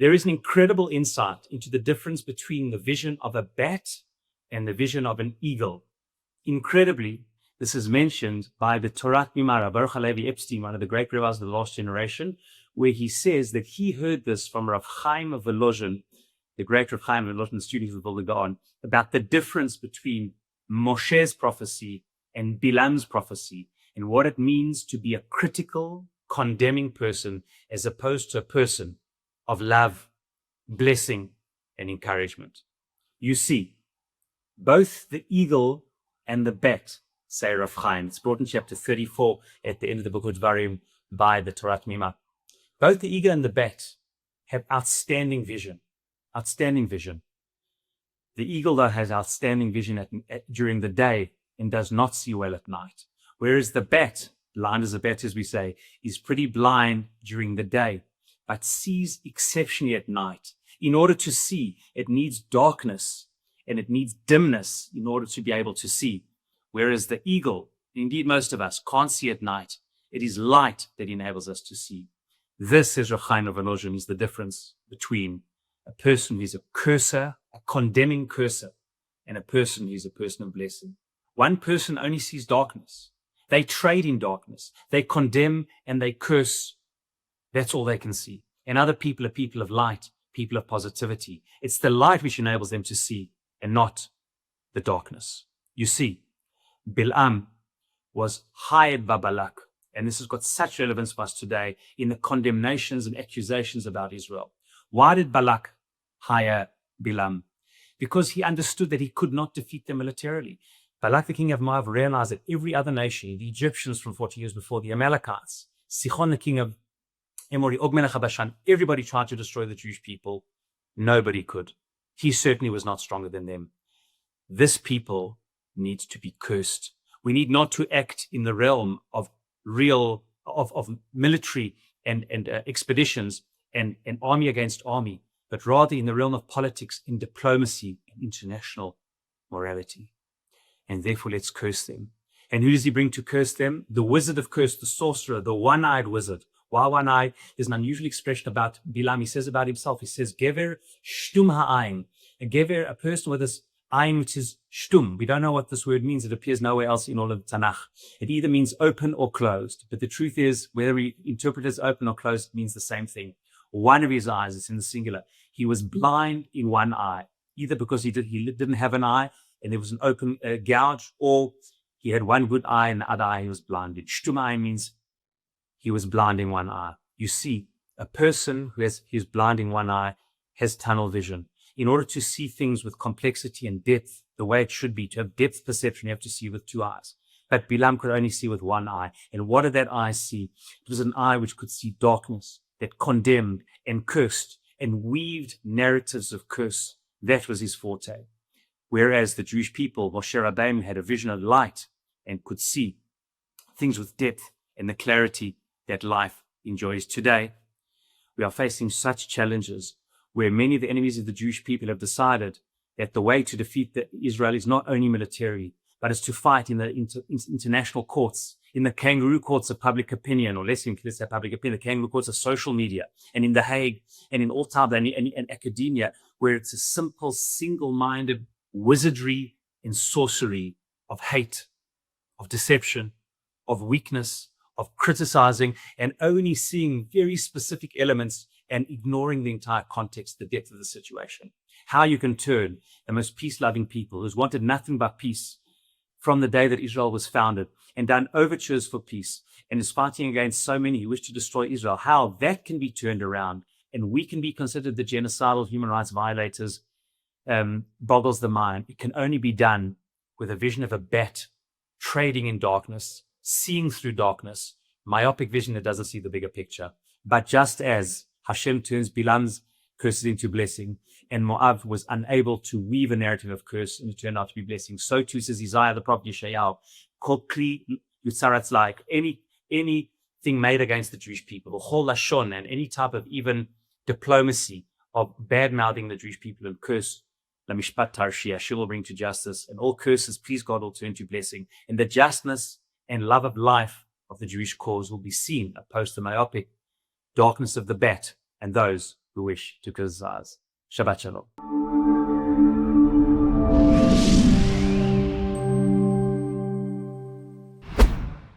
There is an incredible insight into the difference between the vision of a bat and the vision of an eagle. Incredibly, this is mentioned by the Torah Rabbi Baruch Halevi Epstein, one of the great rabbis of the last generation, where he says that he heard this from Rabbi Chaim of Volozhin, the great Rabbi Chaim of Volozhin, the student of Balak, about the difference between Moshe's prophecy and Bilam's prophecy, and what it means to be a critical, condemning person as opposed to a person of love, blessing, and encouragement. You see, both the eagle and the bat, say Rav Chaim, it's brought in chapter 34 at the end of the book of Dvarim by the Torah Mima. Both the eagle and the bat have outstanding vision. Outstanding vision. The eagle, though, has outstanding vision during the day and does not see well at night. Whereas the bat, blind as a bat, as we say, is pretty blind during the day, but sees exceptionally at night. In order to see, it needs darkness and it needs dimness in order to be able to see. Whereas the eagle, indeed most of us, can't see at night. It is light that enables us to see. This, says Rabbi Chaim of Volozhin, is the difference between a person who is a curser, a condemning curser, and a person who is a person of blessing. One person only sees darkness. They trade in darkness. They condemn and they curse. That's all they can see. And other people are people of light, people of positivity. It's the light which enables them to see and not the darkness. You see, Bilam was hired by Balak, and this has got such relevance for us today in the condemnations and accusations about Israel. Why did Balak hire Bilam? Because he understood that he could not defeat them militarily. Balak, the king of Moab, realized that every other nation, the Egyptians from 40 years before, the Amalekites, Sichon, the king of Emori, Og Melech HaBashan, everybody tried to destroy the Jewish people. Nobody could. He certainly was not stronger than them. This people needs to be cursed. We need not to act in the realm of military and expeditions and army against army, but rather in the realm of politics, in diplomacy and international morality. And therefore, let's curse them. And who does he bring to curse them? The wizard of curse, the sorcerer, the one-eyed wizard. Why one-eyed? There's an unusual expression about Bilam. He says about himself, he says, Gever shtum ha'ayin. A gever, a person with this ayin which is shtum. We don't know what this word means. It appears nowhere else in all of Tanakh. It either means open or closed. But the truth is, whether we interpret it as open or closed, it means the same thing. One of his eyes, it's in the singular. He was blind in one eye, either because he didn't have an eye and there was an open gouge, or he had one good eye and the other eye he was blinded. Shtum eye means he was blind in one eye. You see, a person who's blind in one eye has tunnel vision. In order to see things with complexity and depth, the way it should be, to have depth perception, you have to see with two eyes. But Bilam could only see with one eye. And what did that eye see? It was an eye which could see darkness, that condemned and cursed and weaved narratives of curse. That was his forte. Whereas the Jewish people, Moshe Rabbeinu, had a vision of light and could see things with depth and the clarity that life enjoys today. We are facing such challenges where many of the enemies of the Jewish people have decided that the way to defeat Israel is not only military, but is to fight in the international courts, in the kangaroo courts of public opinion, or let's say public opinion, the kangaroo courts of social media, and in The Hague, and in all types and academia, where it's a simple, single-minded wizardry and sorcery of hate, of deception, of weakness, of criticizing, and only seeing very specific elements and ignoring the entire context, the depth of the situation. How you can turn the most peace-loving people who's wanted nothing but peace from the day that Israel was founded and done overtures for peace and is fighting against so many who wish to destroy Israel, how that can be turned around and we can be considered the genocidal human rights violators boggles the mind. It can only be done with a vision of a bat trading in darkness, seeing through darkness, myopic vision that doesn't see the bigger picture. But just as Hashem turns Bilam's curses into blessing, and Moab was unable to weave a narrative of curse and it turned out to be blessing, so too says Isaiah, the prophet Yeshayahu, Kol Kli Yutzaratz, like anything made against the Jewish people, the whole Lashon, and any type of even diplomacy of bad-mouthing the Jewish people and curse, La Mishpat Tarshia, she will bring to justice, and all curses, please God, will turn to blessing. And the justness and love of life of the Jewish cause will be seen opposed to the myopic darkness of the bat and those who wish to criticize. Shabbat Shalom.